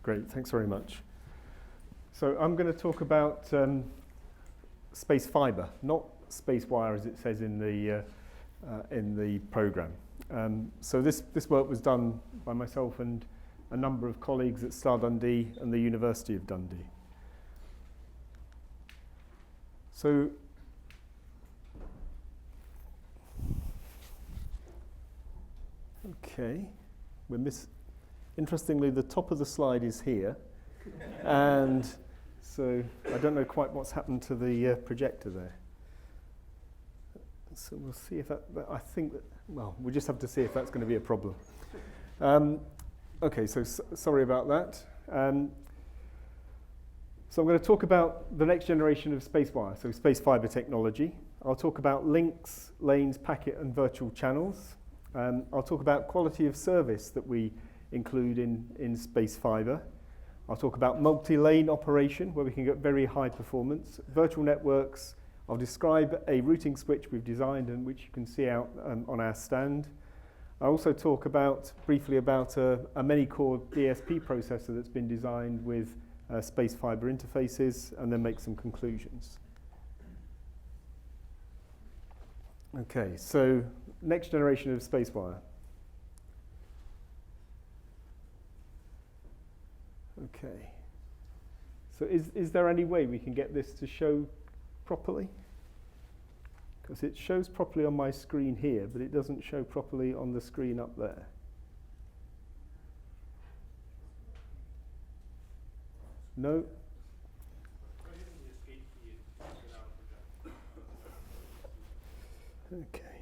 Great, thanks very much. So I'm going to talk about SpaceFibre, not SpaceWire as it says in the program. So this work was done by myself and a number of colleagues at STAR Dundee and the University of Dundee. So okay, interestingly, the top of the slide is here, and so I don't know quite what's happened to the projector there. So we'll see if I think that, well, we just have to see if that's going to be a problem. Okay, so sorry about that. So I'm going to talk about the next generation of SpaceWire, so SpaceFibre technology. I'll talk about links, lanes, packet, and virtual channels. I'll talk about quality of service that we include in SpaceFibre. I'll talk about multi-lane operation, where we can get very high performance. Virtual networks. I'll describe a routing switch we've designed and which you can see out on our stand. I'll also talk briefly about a many-core DSP processor that's been designed with SpaceFibre interfaces, and then make some conclusions. Okay, so next generation of SpaceWire. Okay, so is there any way we can get this to show properly? Because it shows properly on my screen here, but it doesn't show properly on the screen up there. No? Okay.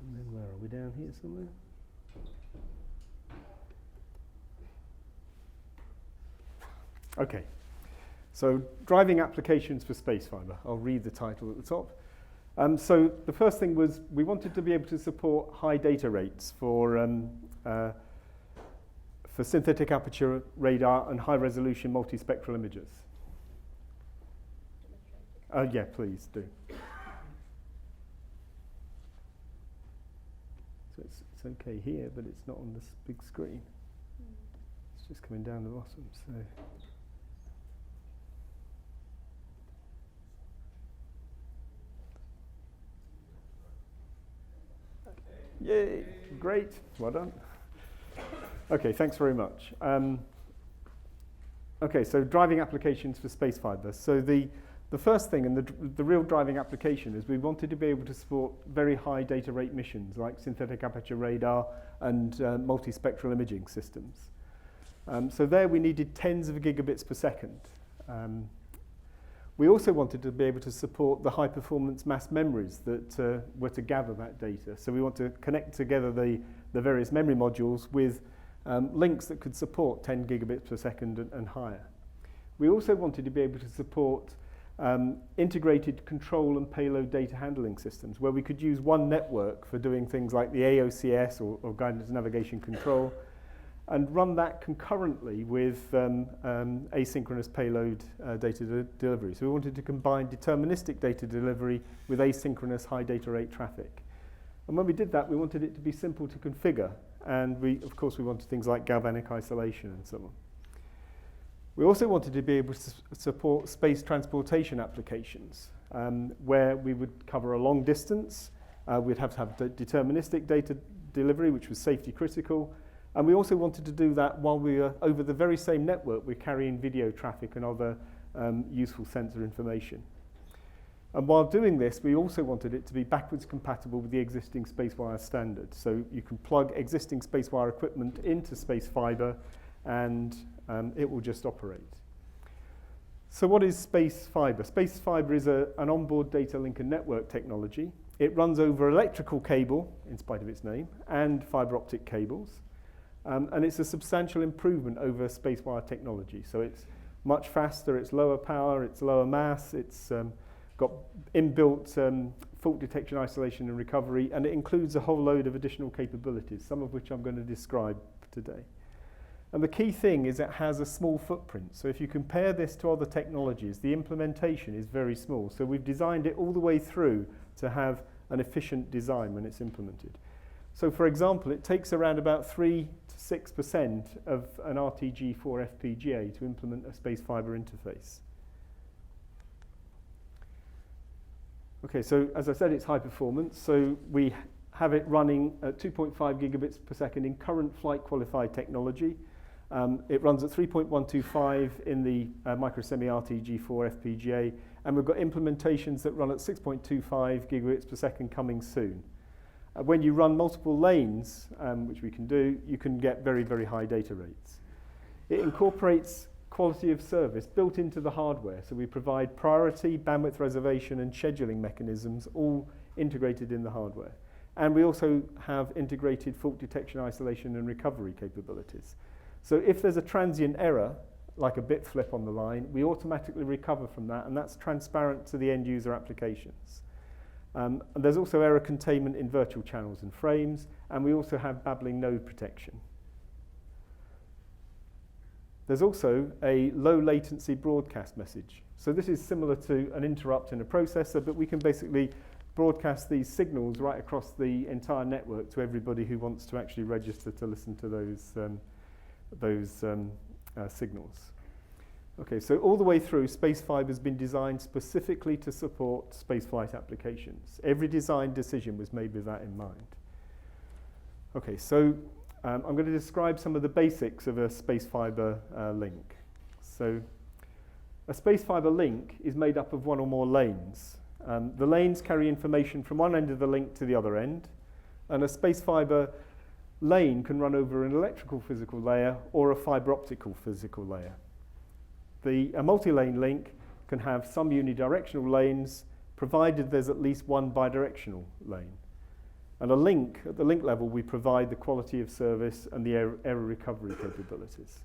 And then where are we? Down here somewhere? Okay. So driving applications for SpaceFibre. I'll read the title at the top. So the first thing was we wanted to be able to support high data rates for synthetic aperture radar and high-resolution multispectral images. Yeah, please do. So it's okay here, but it's not on this big screen. It's just coming down the bottom. So. Yay, great, well done. Okay, thanks very much. Okay, so driving applications for SpaceFibre. So the first thing, and the real driving application, is we wanted to be able to support very high data rate missions like synthetic aperture radar and multispectral imaging systems. So there we needed tens of gigabits per second. We also wanted to be able to support the high-performance mass memories that were to gather that data. So we want to connect together the various memory modules with links that could support 10 gigabits per second and higher. We also wanted to be able to support integrated control and payload data handling systems, where we could use one network for doing things like the AOCS or guidance navigation control, and run that concurrently with asynchronous payload data delivery. So we wanted to combine deterministic data delivery with asynchronous high data rate traffic. And when we did that, we wanted it to be simple to configure. And of course, we wanted things like galvanic isolation and so on. We also wanted to be able to support space transportation applications, where we would cover a long distance. We'd have to have deterministic data delivery, which was safety critical. And we also wanted to do that while we were over the very same network, we're carrying video traffic and other useful sensor information. And while doing this, we also wanted it to be backwards compatible with the existing SpaceWire standard. So you can plug existing SpaceWire equipment into SpaceFibre and it will just operate. So what is SpaceFibre? SpaceFibre is an onboard data link and network technology. It runs over electrical cable, in spite of its name, and fiber optic cables. And it's a substantial improvement over SpaceWire technology. So it's much faster, it's lower power, it's lower mass, it's got inbuilt fault detection, isolation, and recovery, and it includes a whole load of additional capabilities, some of which I'm going to describe today. And the key thing is it has a small footprint. So if you compare this to other technologies, the implementation is very small. So we've designed it all the way through to have an efficient design when it's implemented. So for example, it takes around about 3 to 6% of an RTG4 FPGA to implement a SpaceFibre interface. Okay, so as I said, it's high performance. So we have it running at 2.5 gigabits per second in current flight qualified technology. It runs at 3.125 in the microsemi RTG4 FPGA, and we've got implementations that run at 6.25 gigabits per second coming soon. When you run multiple lanes, which we can do, you can get very, very high data rates. It incorporates quality of service built into the hardware, so we provide priority, bandwidth reservation, and scheduling mechanisms all integrated in the hardware. And we also have integrated fault detection, isolation, and recovery capabilities. So if there's a transient error, like a bit flip on the line, we automatically recover from that, and that's transparent to the end user applications. And there's also error containment in virtual channels and frames, and we also have babbling node protection. There's also a low latency broadcast message. So this is similar to an interrupt in a processor, but we can basically broadcast these signals right across the entire network to everybody who wants to actually register to listen to those signals. Okay, so all the way through, SpaceFibre has been designed specifically to support spaceflight applications. Every design decision was made with that in mind. Okay, so I'm going to describe some of the basics of a SpaceFibre link. So a SpaceFibre link is made up of one or more lanes. The lanes carry information from one end of the link to the other end, and a SpaceFibre lane can run over an electrical physical layer or a fibre optical physical layer. A multi-lane link can have some unidirectional lanes, provided there's at least one bidirectional lane. And a link, at the link level, we provide the quality of service and the error recovery capabilities.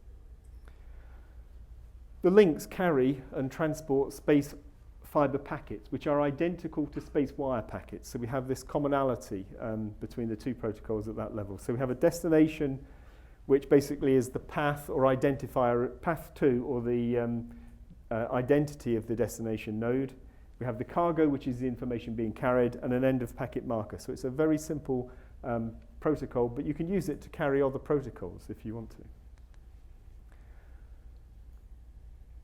The links carry and transport SpaceFibre packets, which are identical to SpaceWire packets. So we have this commonality between the two protocols at that level. So we have a destination, which basically is the path or identifier, path to, or the identity of the destination node. We have the cargo, which is the information being carried, and an end of packet marker. So it's a very simple protocol, but you can use it to carry other protocols if you want to.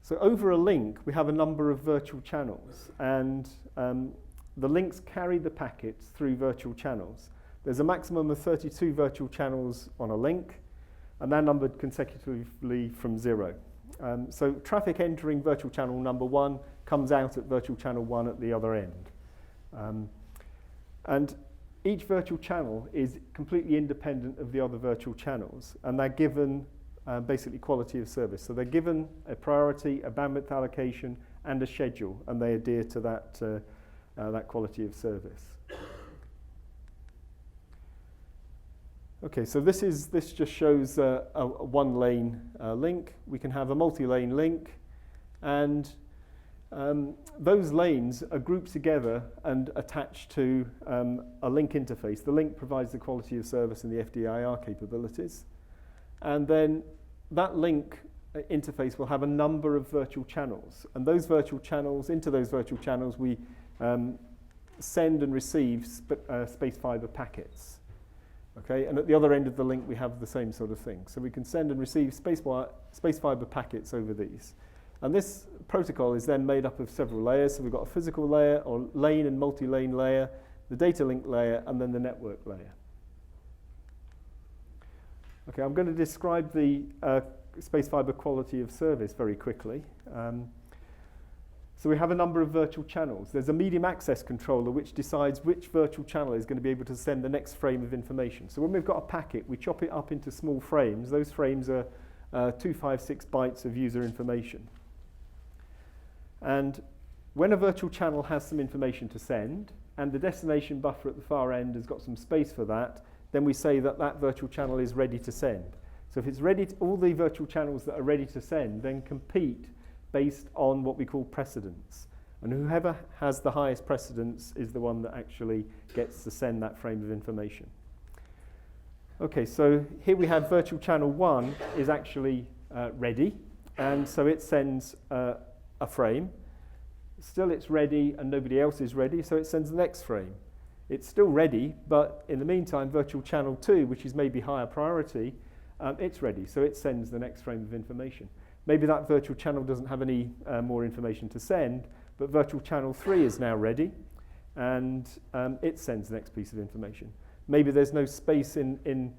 So over a link, we have a number of virtual channels, and the links carry the packets through virtual channels. There's a maximum of 32 virtual channels on a link, and they're numbered consecutively from 0. So traffic entering virtual channel number 1 comes out at virtual channel 1 at the other end. And each virtual channel is completely independent of the other virtual channels, and they're given basically quality of service. So they're given a priority, a bandwidth allocation, and a schedule, and they adhere to that quality of service. Okay, so this just shows a one-lane link. We can have a multi-lane link, and those lanes are grouped together and attached to a link interface. The link provides the quality of service and the FDIR capabilities. And then that link interface will have a number of virtual channels. And those virtual channels, into those virtual channels, we send and receive SpaceFibre packets. Okay, and at the other end of the link, we have the same sort of thing. So we can send and receive SpaceFibre packets over these. And this protocol is then made up of several layers. So we've got a physical layer, or lane and multi-lane layer, the data link layer, and then the network layer. Okay, I'm going to describe the SpaceFibre quality of service very quickly. So we have a number of virtual channels. There's a medium access controller which decides which virtual channel is going to be able to send the next frame of information. So when we've got a packet, we chop it up into small frames. Those frames are 256 bytes of user information. And when a virtual channel has some information to send, and the destination buffer at the far end has got some space for that, then we say that that virtual channel is ready to send. So if it's ready, all the virtual channels that are ready to send then compete based on what we call precedence. And whoever has the highest precedence is the one that actually gets to send that frame of information. Okay, so here we have virtual channel 1 is actually ready, and so it sends a frame. Still it's ready and nobody else is ready, so it sends the next frame. It's still ready, but in the meantime, virtual channel 2, which is maybe higher priority, it's ready, so it sends the next frame of information. Maybe that virtual channel doesn't have any more information to send, but virtual channel 3 is now ready, and it sends the next piece of information. Maybe there's no space in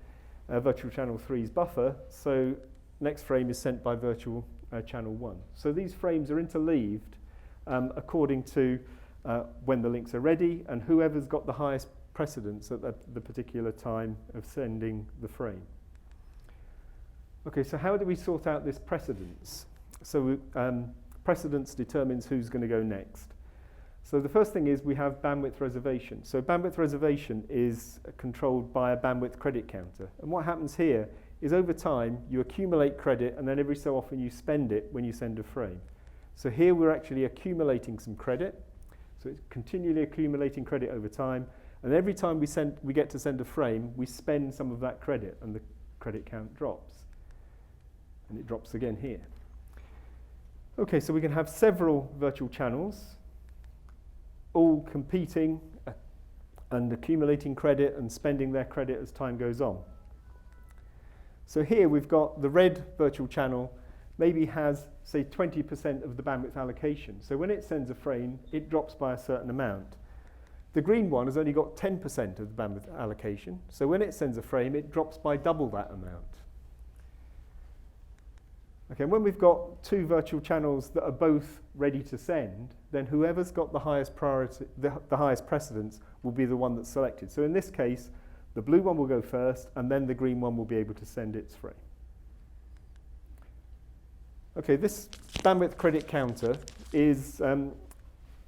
virtual channel 3's buffer, so next frame is sent by virtual channel 1. So these frames are interleaved according to when the links are ready and whoever's got the highest precedence at the particular time of sending the frame. Okay, so how do we sort out this precedence? So precedence determines who's going to go next. So the first thing is we have bandwidth reservation. So bandwidth reservation is controlled by a bandwidth credit counter. And what happens here is over time you accumulate credit and then every so often you spend it when you send a frame. So here we're actually accumulating some credit. So it's continually accumulating credit over time. And every time we get to send a frame, we spend some of that credit and the credit count drops. And it drops again here. Okay, so we can have several virtual channels, all competing and accumulating credit and spending their credit as time goes on. So here we've got the red virtual channel maybe has, say, 20% of the bandwidth allocation. So when it sends a frame, it drops by a certain amount. The green one has only got 10% of the bandwidth allocation. So when it sends a frame, it drops by double that amount. Okay, and when we've got two virtual channels that are both ready to send, then whoever's got the highest priority, the highest precedence will be the one that's selected. So in this case, the blue one will go first, and then the green one will be able to send its frame. Okay, this bandwidth credit counter is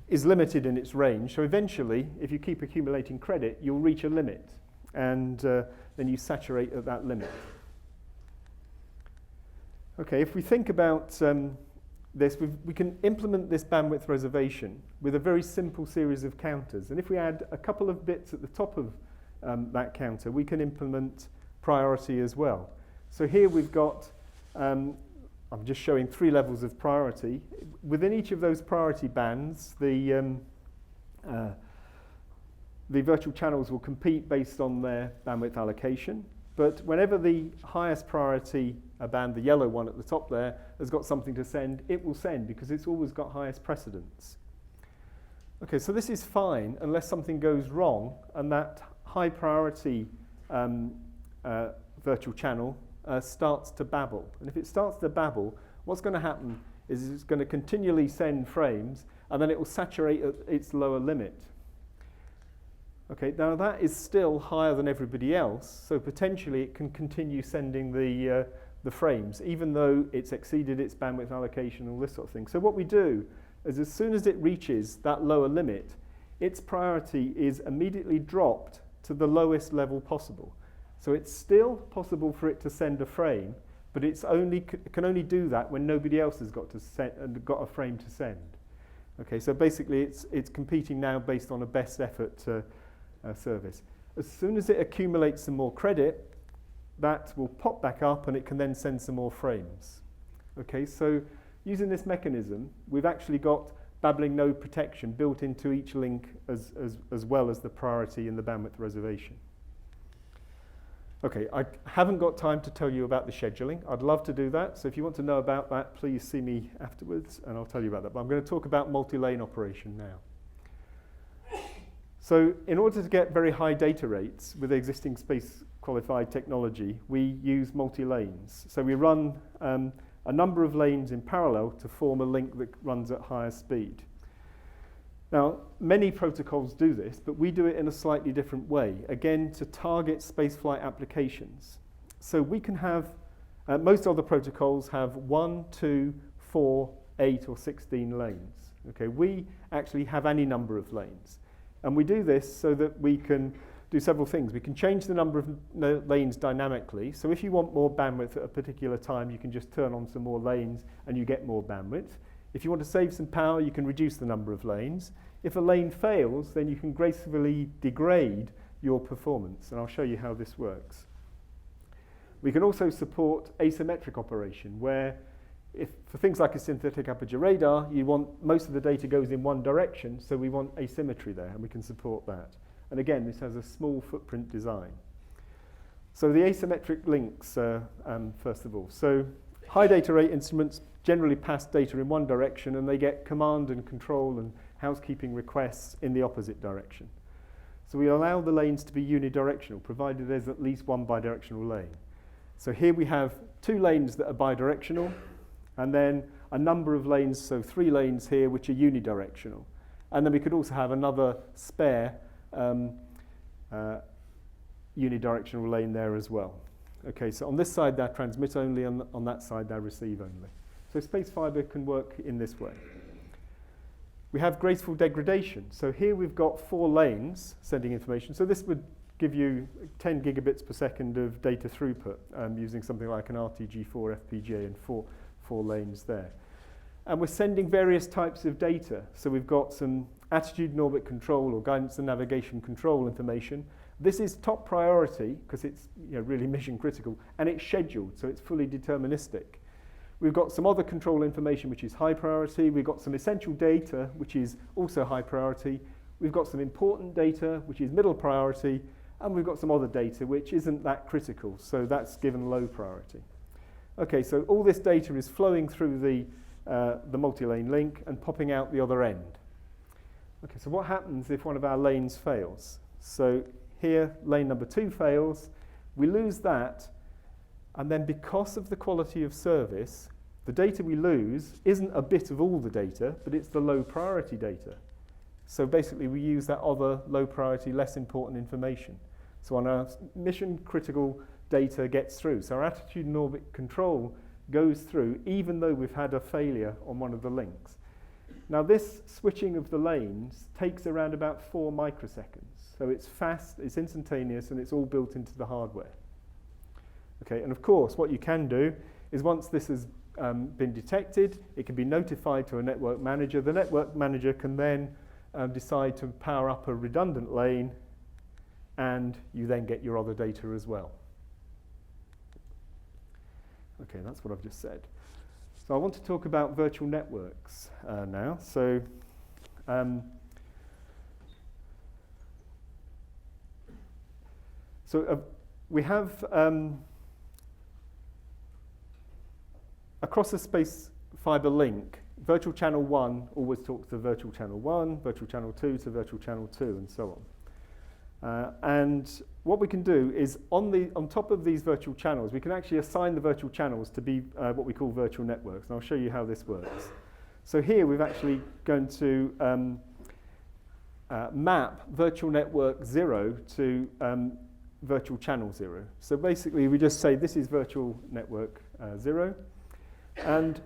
limited in its range. So eventually, if you keep accumulating credit, you'll reach a limit, and then you saturate at that limit. Okay, if we think about this, we can implement this bandwidth reservation with a very simple series of counters. And if we add a couple of bits at the top of that counter, we can implement priority as well. So here we've got, I'm just showing 3 levels of priority. Within each of those priority bands, the virtual channels will compete based on their bandwidth allocation. But whenever the highest priority band, the yellow one at the top there, has got something to send, it will send because it's always got highest precedence. Okay, so this is fine unless something goes wrong and that high priority virtual channel starts to babble. And if it starts to babble, what's going to happen is it's going to continually send frames and then it will saturate at its lower limit. Okay, now that is still higher than everybody else, so potentially it can continue sending the frames, even though it's exceeded its bandwidth allocation and all this sort of thing. So what we do is as soon as it reaches that lower limit, its priority is immediately dropped to the lowest level possible. So it's still possible for it to send a frame, but it can only do that when nobody else has got a frame to send. Okay, so basically it's competing now based on a best effort service. As soon as it accumulates some more credit, that will pop back up and it can then send some more frames. Okay, so using this mechanism, we've actually got babbling node protection built into each link as well as the priority and the bandwidth reservation. Okay, I haven't got time to tell you about the scheduling. I'd love to do that, so if you want to know about that, please see me afterwards and I'll tell you about that. But I'm going to talk about multi-lane operation now. So in order to get very high data rates with existing space-qualified technology, we use multi-lanes. So we run a number of lanes in parallel to form a link that runs at higher speed. Now, many protocols do this, but we do it in a slightly different way, again, to target spaceflight applications. So we can have, most other protocols have 1, 2, 4, 8, or 16 lanes. Okay, we actually have any number of lanes. And we do this so that we can do several things. We can change the number of lanes dynamically. So if you want more bandwidth at a particular time, you can just turn on some more lanes and you get more bandwidth. If you want to save some power, you can reduce the number of lanes. If a lane fails, then you can gracefully degrade your performance. And I'll show you how this works. We can also support asymmetric operation, where if for things like a synthetic aperture radar, you want most of the data goes in one direction, so we want asymmetry there, and we can support that. And again, this has a small footprint design. So the asymmetric links, first of all. So high data rate instruments generally pass data in one direction, and they get command and control and housekeeping requests in the opposite direction. So we allow the lanes to be unidirectional, provided there's at least one bidirectional lane. So here we have 2 lanes that are bidirectional, and then a number of lanes, so 3 lanes here, which are unidirectional. And then we could also have another spare unidirectional lane there as well. Okay, so on this side they're transmit only, and on that side they're receive only. So SpaceFibre can work in this way. We have graceful degradation. So here we've got 4 lanes sending information. So this would give you 10 gigabits per second of data throughput using something like an RTG4 FPGA and 4 lanes there. And we're sending various types of data. So we've got some attitude and orbit control or guidance and navigation control information. This is top priority because it's really mission critical, and it's scheduled, so it's fully deterministic. We've got some other control information which is high priority. We've got some essential data which is also high priority. We've got some important data which is middle priority, and we've got some other data which isn't that critical, so that's given low priority. Okay, so all this data is flowing through the multi-lane link and popping out the other end. Okay, so what happens if one of our lanes fails? So here, lane number 2 fails, we lose that, and then because of the quality of service, the data we lose isn't a bit of all the data, but it's the low priority data. So basically we use that other low priority, less important information. So on our mission critical data gets through. So our attitude and orbit control goes through even though we've had a failure on one of the links. Now this switching of the lanes takes around about 4 microseconds. So it's fast, it's instantaneous, and it's all built into the hardware. Okay, and of course what you can do is once this has been detected, it can be notified to a network manager. The network manager can then decide to power up a redundant lane, and you then get your other data as well. Okay, that's what I've just said. So I want to talk about virtual networks now. So we have across the SpaceFibre link, virtual channel 1 always talks to virtual channel 1, virtual channel 2 to virtual channel 2, and so on. And what we can do is on top of these virtual channels, we can actually assign the virtual channels to be what we call virtual networks. And I'll show you how this works. So here we've actually going to map virtual network 0 to virtual channel 0. So basically we just say this is virtual network 0. And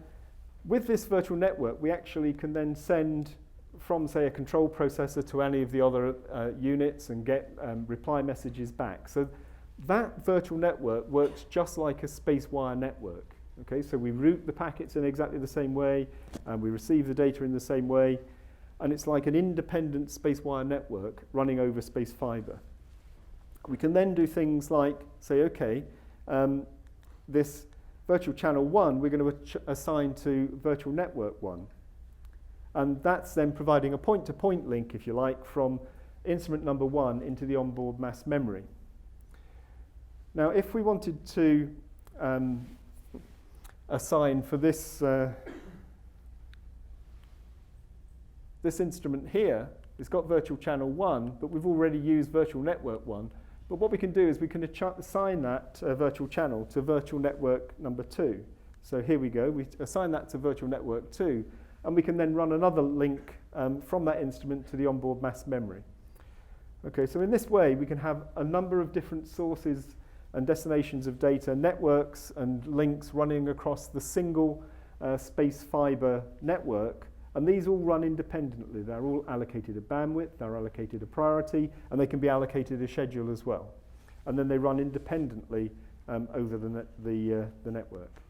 with this virtual network, we actually can then send from, say, a control processor to any of the other units and get reply messages back. So that virtual network works just like a SpaceWire network. Okay, so we route the packets in exactly the same way, and we receive the data in the same way, and it's like an independent SpaceWire network running over SpaceFibre. We can then do things like say, okay, this virtual channel 1 we're going to assign to virtual network 1. And that's then providing a point-to-point link, if you like, from instrument number 1 into the onboard mass memory. Now, if we wanted to assign for this this instrument here, it's got virtual channel 1, but we've already used virtual network 1. But what we can do is we can assign that virtual channel to virtual network number 2. So here we go, we assign that to virtual network 2, and we can then run another link from that instrument to the onboard mass memory. Okay, so in this way we can have a number of different sources and destinations of data, networks and links running across the single SpaceFibre network, and these all run independently. They're all allocated a bandwidth, they're allocated a priority, and they can be allocated a schedule as well. And then they run independently over the network.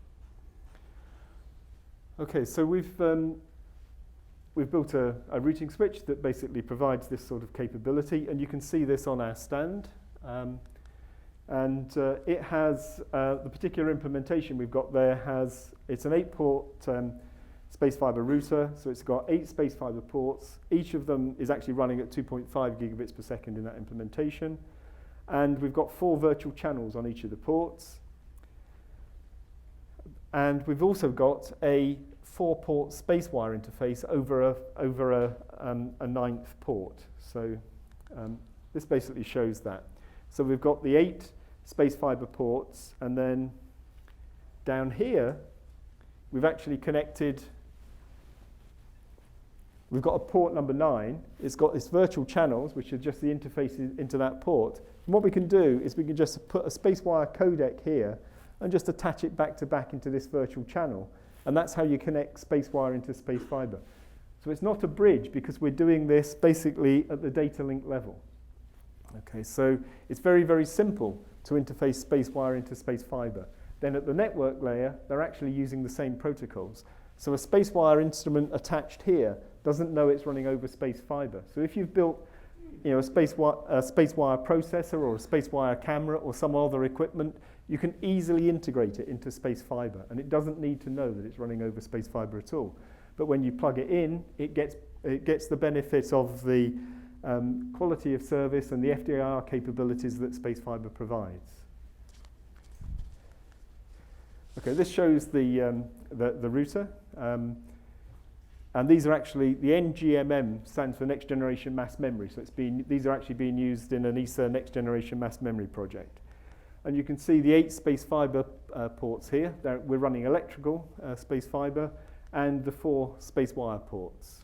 Okay, so we've built a routing switch that basically provides this sort of capability, and you can see this on our stand. It has the particular implementation we've got there it's an 8-port SpaceFibre router. So it's got 8 SpaceFibre ports. Each of them is actually running at 2.5 gigabits per second in that implementation. And we've got 4 virtual channels on each of the ports. And we've also got a 4-port SpaceWire interface over a 9th port. So this basically shows that. So we've got the 8 SpaceFibre ports, and then down here, we've actually connected, we've got a port number 9. It's got its virtual channels, which are just the interfaces into that port. And what we can do is we can just put a SpaceWire codec here and just attach it back to back into this virtual channel. And that's how you connect SpaceWire into SpaceFibre. So it's not a bridge because we're doing this basically at the data link level. Okay, so it's very, very simple to interface SpaceWire into SpaceFibre. Then at the network layer, they're actually using the same protocols. So a SpaceWire instrument attached here doesn't know it's running over SpaceFibre. So if you've built a SpaceWire processor or a SpaceWire camera or some other equipment, you can easily integrate it into SpaceFibre, and it doesn't need to know that it's running over SpaceFibre at all. But when you plug it in, it gets the benefit of the quality of service and the FDR capabilities that SpaceFibre provides. Okay, this shows the router. And these are actually, the NGMM stands for Next Generation Mass Memory. So these are actually being used in an ESA Next Generation Mass Memory project. And you can see the 8 SpaceFibre ports here. We're running electrical SpaceFibre and the 4 SpaceWire ports.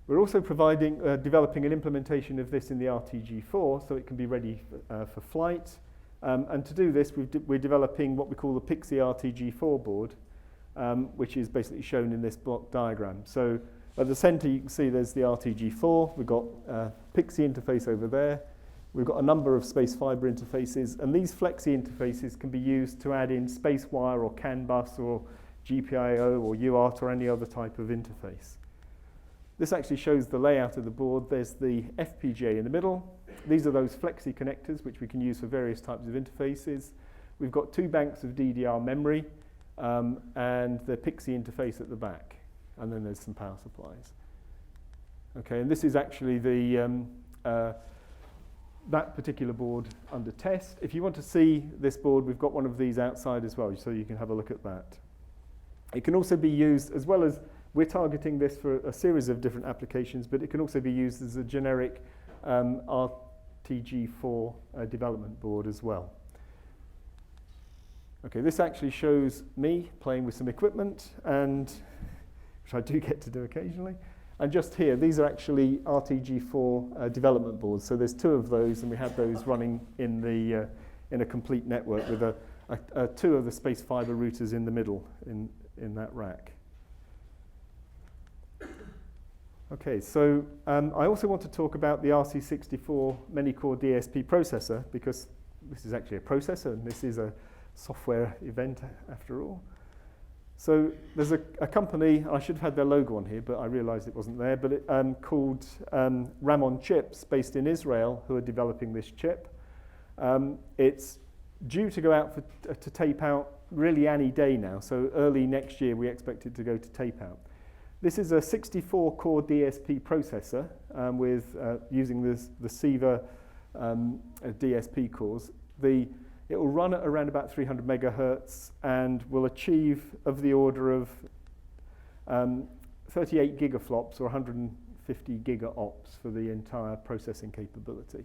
We're also developing an implementation of this in the RTG4 so it can be ready for flight. And to do this, we're developing what we call the Pixie RTG4 board, which is basically shown in this block diagram. So at the center, you can see there's the RTG4. We've got Pixie interface over there. We've got a number of SpaceFibre interfaces, and these Flexi interfaces can be used to add in SpaceWire or CAN bus or GPIO or UART or any other type of interface. This actually shows the layout of the board. There's the FPGA in the middle. These are those Flexi connectors, which we can use for various types of interfaces. We've got 2 banks of DDR memory and the Pixie interface at the back. And then there's some power supplies. Okay, and this is actually that particular board under test. If you want to see this board, we've got one of these outside as well, so you can have a look at that. It can also be used, as well as we're targeting this for a series of different applications, but it can also be used as a generic RTG4 development board as well. Okay, this actually shows me playing with some equipment, which I do get to do occasionally. And just here, these are actually RTG4 development boards. So there's 2 of those, and we have those running in a complete network with 2 of the SpaceFibre routers in the middle in that rack. Okay, so I also want to talk about the RC64 many-core DSP processor, because this is actually a processor, and this is a software event after all. So there's a company, I should have had their logo on here, but I realized it wasn't there, but called Ramon Chips, based in Israel, who are developing this chip. It's due to go out to tape out really any day now, so early next year we expect it to go to tape out. This is a 64-core DSP processor with using the SIVA DSP cores. It will run at around about 300 megahertz and will achieve of the order of 38 gigaflops or 150 gigaops for the entire processing capability.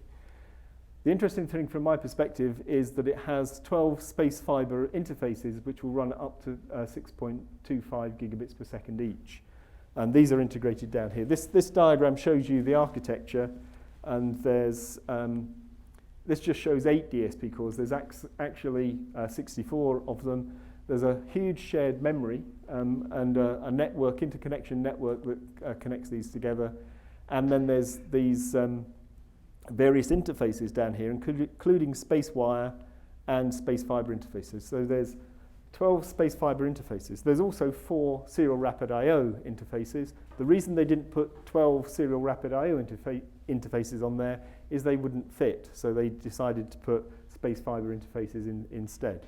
The interesting thing from my perspective is that it has 12 SpaceFibre interfaces which will run up to 6.25 gigabits per second each. And these are integrated down here. This diagram shows you the architecture, and there's this just shows 8 DSP cores. There's actually 64 of them. There's a huge shared memory and a network, interconnection network that connects these together. And then there's these various interfaces down here, including SpaceWire and SpaceFibre interfaces. So there's 12 SpaceFibre interfaces. There's also 4 serial rapid I/O interfaces. The reason they didn't put 12 serial rapid I/O interfaces on there is they wouldn't fit. So they decided to put SpaceFibre interfaces in instead.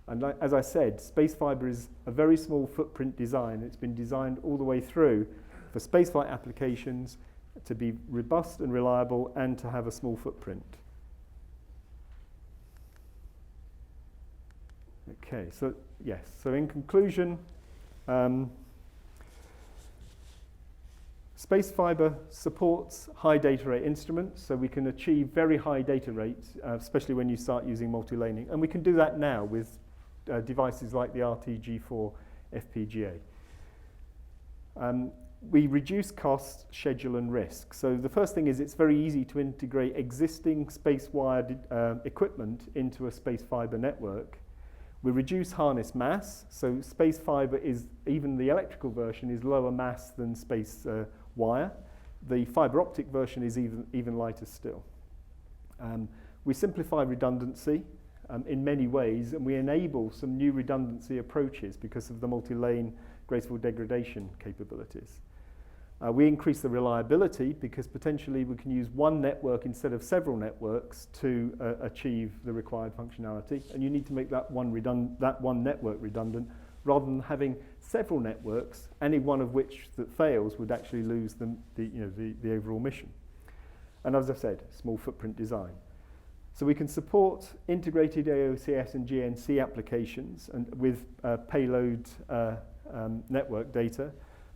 And as I said, SpaceFibre is a very small footprint design. It's been designed all the way through for spaceflight applications to be robust and reliable and to have a small footprint. Okay, so yes, so in conclusion, SpaceFibre supports high data rate instruments, so we can achieve very high data rates, especially when you start using multi-laning. And we can do that now with devices like the RTG4 FPGA. We reduce cost, schedule, and risk. So the first thing is it's very easy to integrate existing space-wired equipment into a SpaceFibre network. We reduce harness mass, so SpaceFibre is, even the electrical version, is lower mass than space wire. The fibre optic version is even lighter still. We simplify redundancy in many ways, and we enable some new redundancy approaches because of the multi-lane graceful degradation capabilities. We increase the reliability because potentially we can use one network instead of several networks to achieve the required functionality, and you need to make that one network redundant rather than having several networks, any one of which that fails would actually lose the overall mission. And as I said, small footprint design. So we can support integrated AOCS and GNC applications and with payload network data,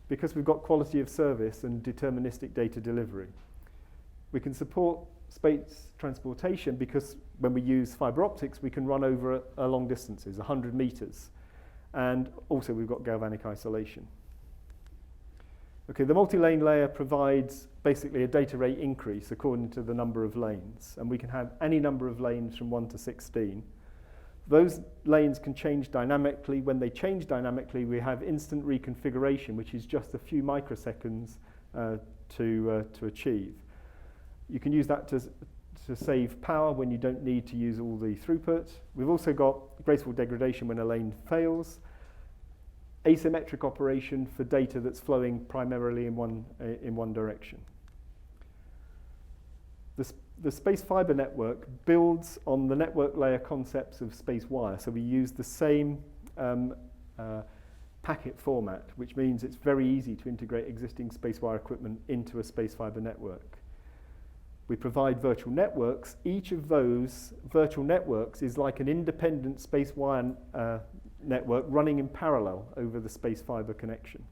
because we've got quality of service and deterministic data delivery. We can support space transportation because when we use fibre optics, we can run over long distances, 100 meters. And also we've got galvanic isolation. Okay, the multi-lane layer provides basically a data rate increase according to the number of lanes. And we can have any number of lanes from 1 to 16. Those lanes can change dynamically. When they change dynamically, we have instant reconfiguration, which is just a few microseconds to achieve. You can use that to save power when you don't need to use all the throughput. We've also got graceful degradation when a lane fails, asymmetric operation for data that's flowing primarily in one direction. The SpaceFibre network builds on the network layer concepts of SpaceWire. So we use the same packet format, which means it's very easy to integrate existing SpaceWire equipment into a SpaceFibre network. We provide virtual networks. Each of those virtual networks is like an independent SpaceWire network running in parallel over the SpaceFibre connection.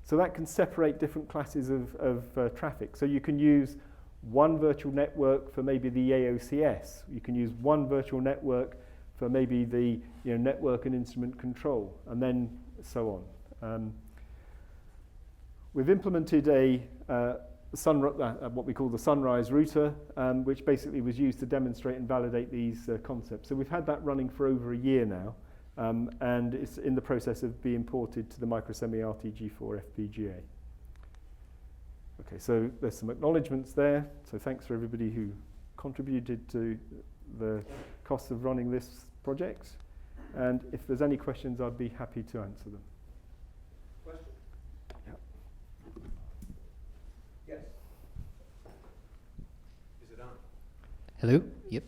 So that can separate different classes of traffic. So you can use one virtual network for maybe the AOCS. You can use one virtual network for maybe the network and instrument control, and then so on. We've implemented what we call the Sunrise router, which basically was used to demonstrate and validate these concepts. So we've had that running for over a year now, and it's in the process of being ported to the microsemi RTG4 FPGA. Okay, so there's some acknowledgements there. So thanks for everybody who contributed to the cost of running this project. And if there's any questions, I'd be happy to answer them. Question? Yeah. Yes. Is it on? Hello? Yep.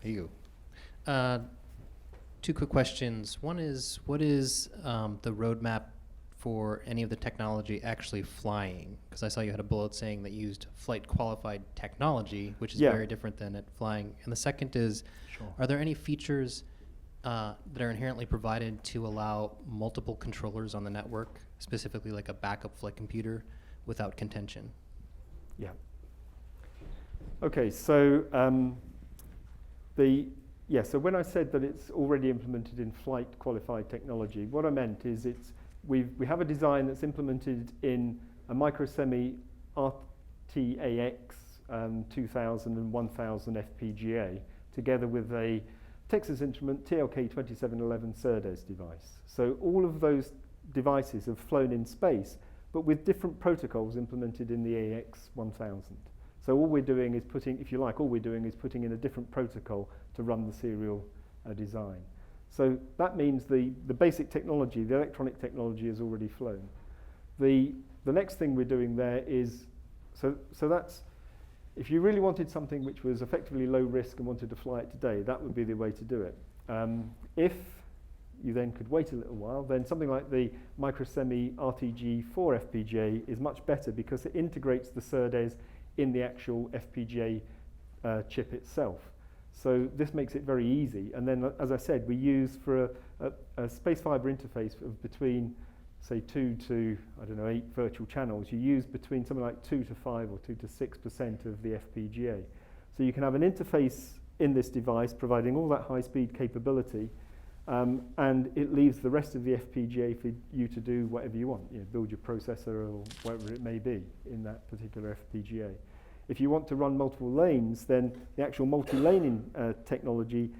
There you go. Two quick questions. One is, what is the roadmap for any of the technology actually flying? Because I saw you had a bullet saying that you used flight qualified technology, which is very different than it flying. And the second is, are there any features that are inherently provided to allow multiple controllers on the network, specifically like a backup flight computer, without contention? Yeah. Okay, so so when I said that it's already implemented in flight qualified technology, what I meant is we have a design that's implemented in a microsemi RTAX 2000 and 1000 FPGA together with a Texas Instrument TLK 2711 SERDES device. So all of those devices have flown in space, but with different protocols implemented in the AX 1000. So all we're doing is putting in a different protocol to run the serial design. So that means the basic technology, the electronic technology, has already flown. The next thing we're doing there is, so that's, if you really wanted something which was effectively low risk and wanted to fly it today, that would be the way to do it. If you then could wait a little while. Then something like the microsemi RTG4 FPGA is much better because it integrates the SerDes in the actual FPGA chip itself. So this makes it very easy. And then, as I said, we use for a SpaceFibre interface of between, say, 2 to, I don't know, 8 virtual channels. You use between something like 2 to 5 or 2 to 6% of the FPGA. So you can have an interface in this device providing all that high-speed capability, and it leaves the rest of the FPGA for you to do whatever you want, build your processor or whatever it may be in that particular FPGA. If you want to run multiple lanes, then the actual multi-laning technology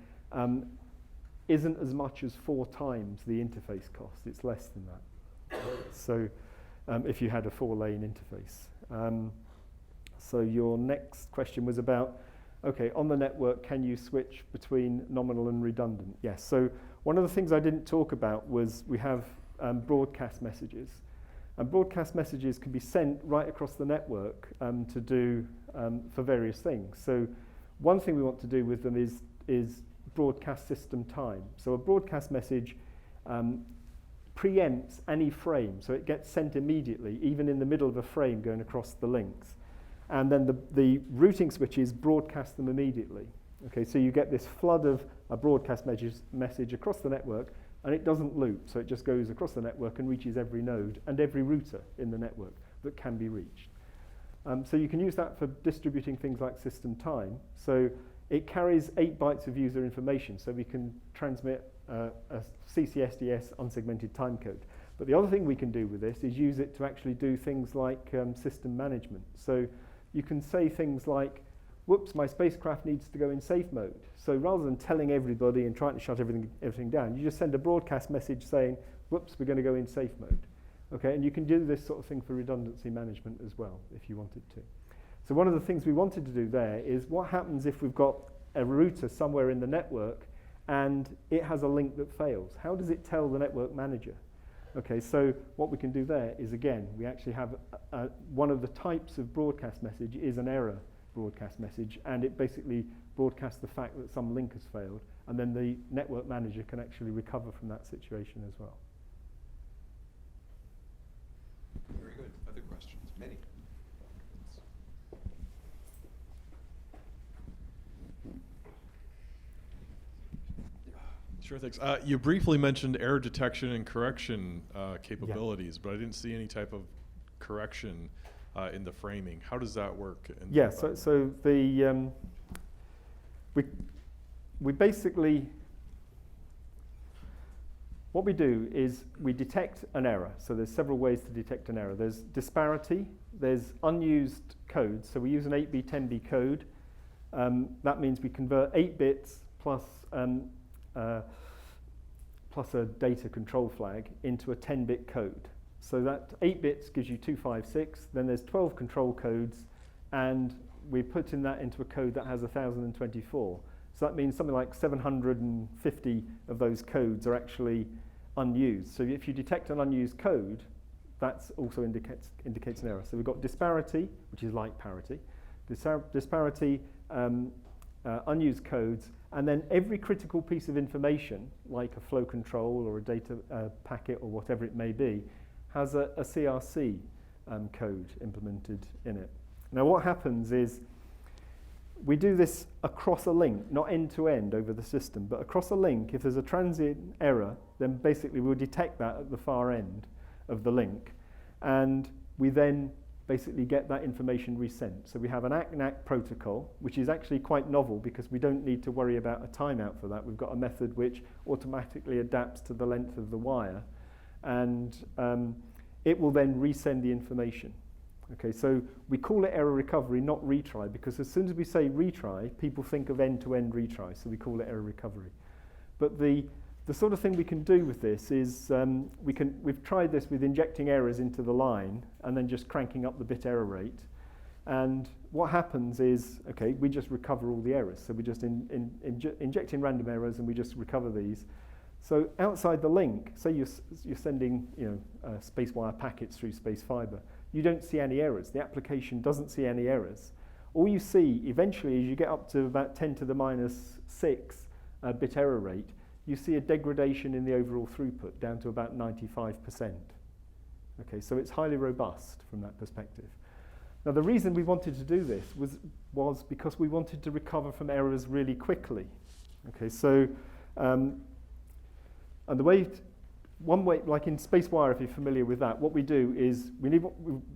isn't as much as 4 times the interface cost. It's less than that. So if you had a 4-lane interface. So your next question was about, okay, on the network, can you switch between nominal and redundant? Yes. So one of the things I didn't talk about was we have broadcast messages. And broadcast messages can be sent right across the network to do for various things. So one thing we want to do with them is broadcast system time. So a broadcast message preempts any frame, so it gets sent immediately, even in the middle of a frame going across the links. And then the routing switches broadcast them immediately. Okay, so you get this flood of a broadcast message across the network, and it doesn't loop, so it just goes across the network and reaches every node and every router in the network that can be reached. So you can use that for distributing things like system time. So it carries 8 bytes of user information, so we can transmit a CCSDS unsegmented timecode. But the other thing we can do with this is use it to actually do things like system management. So you can say things like, whoops, my spacecraft needs to go in safe mode. So rather than telling everybody and trying to shut everything down, you just send a broadcast message saying, whoops, we're going to go in safe mode. Okay, and you can do this sort of thing for redundancy management as well, if you wanted to. So one of the things we wanted to do there is what happens if we've got a router somewhere in the network and it has a link that fails? How does it tell the network manager? Okay, so what we can do there is, again, we actually have one of the types of broadcast message is an error broadcast message, and it basically broadcasts the fact that some link has failed, and then the network manager can actually recover from that situation as well. Very good. Other questions? Many. Sure, thanks. You briefly mentioned error detection and correction capabilities, but I didn't see any type of correction in the framing. How does that work? Yeah, so the we basically, what we do is we detect an error. So there's several ways to detect an error. There's disparity, there's unused code. So we use an 8B, 10B code. That means we convert 8 bits plus a data control flag into a 10-bit code. So that 8 bits gives you 256, then there's 12 control codes, and we're putting that into a code that has 1024. So that means something like 750 of those codes are actually unused. So if you detect an unused code, that also indicates an error. So we've got disparity, which is like parity, disparity, unused codes, and then every critical piece of information, like a flow control or a data packet or whatever it may be, has a CRC code implemented in it. Now what happens is we do this across a link, not end-to-end over the system, but across a link. If there's a transient error, then basically we'll detect that at the far end of the link, and we then basically get that information resent. So we have an ACK-NACK protocol, which is actually quite novel because we don't need to worry about a timeout for that. We've got a method which automatically adapts to the length of the wire, and it will then resend the information. Okay, so we call it error recovery, not retry, because as soon as we say retry, people think of end-to-end retry, so we call it error recovery. But the sort of thing we can do with this is we've tried this with injecting errors into the line and then just cranking up the bit error rate. And what happens is, okay, we just recover all the errors. So we just inject in random errors and we just recover these. So outside the link, say you're sending SpaceWire packets through SpaceFibre, you don't see any errors. The application doesn't see any errors. All you see eventually is you get up to about 10 to the minus 6 bit error rate. you see a degradation in the overall throughput down to about 95%. Okay, so it's highly robust from that perspective. Now, the reason we wanted to do this was because we wanted to recover from errors really quickly. Okay, so, and the way, one way, like in SpaceWire, if you're familiar with that, what we do is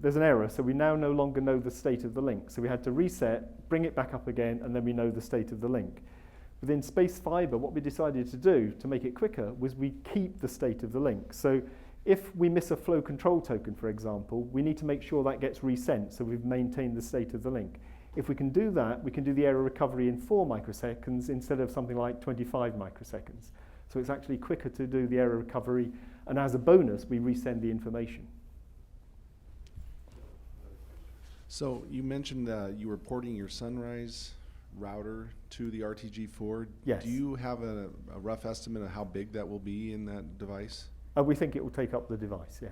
there's an error, so we now no longer know the state of the link. So we had to reset, bring it back up again, and then we know the state of the link. Within SpaceFibre, what we decided to do to make it quicker was we keep the state of the link. So if we miss a flow control token, for example, we need to make sure that gets resent, so we've maintained the state of the link. If we can do that, we can do the error recovery in 4 microseconds instead of something like 25 microseconds. So it's actually quicker to do the error recovery, and as a bonus, we resend the information. So you mentioned you were porting your Sunrise router to the RTG4. Yes. Do you have a rough estimate of how big that will be in that device? We think it will take up the device, yeah.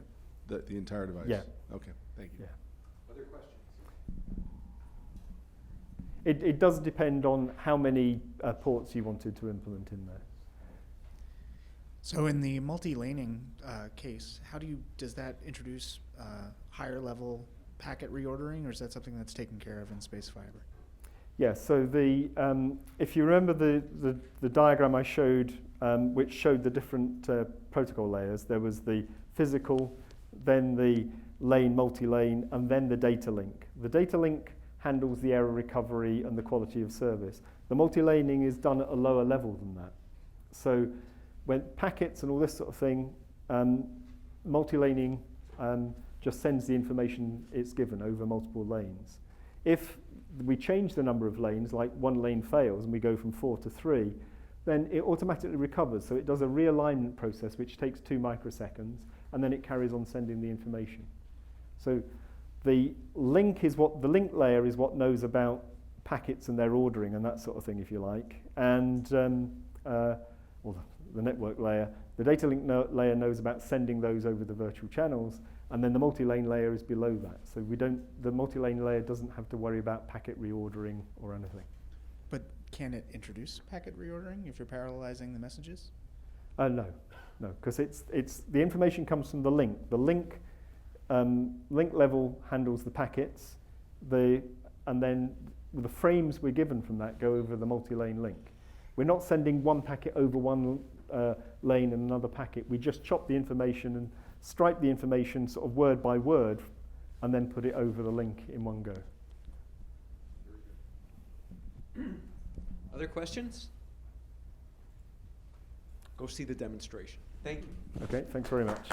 The entire device? Yeah. Okay, thank you. Yeah. Other questions? It does depend on how many ports you wanted to implement in there. So in the multi-laning case, does that introduce higher level packet reordering, or is that something that's taken care of in SpaceFibre? Yeah, so if you remember the diagram I showed, which showed the different protocol layers, there was the physical, then the lane, multi-lane, and then the data link. The data link handles the error recovery and the quality of service. The multi-laning is done at a lower level than that. So when packets and all this sort of thing, multi-laning just sends the information it's given over multiple lanes. If we change the number of lanes, like one lane fails and we go from 4 to 3, then it automatically recovers. So it does a realignment process which takes 2 microseconds, and then it carries on sending the information. So the link layer is what knows about packets and their ordering and that sort of thing, if you like. And the network layer, the data link layer knows about sending those over the virtual channels, and then the multi-lane layer is below that. So the multi-lane layer doesn't have to worry about packet reordering or anything. But can it introduce packet reordering if you're parallelizing the messages? No, because the information comes from the link. The link level handles the packets, and then the frames we're given from that go over the multi-lane link. We're not sending one packet over one lane and another packet. We just chop the information and stripe the information sort of word by word, and then put it over the link in one go. Other questions? Go see the demonstration. Thank you. Okay, thanks very much.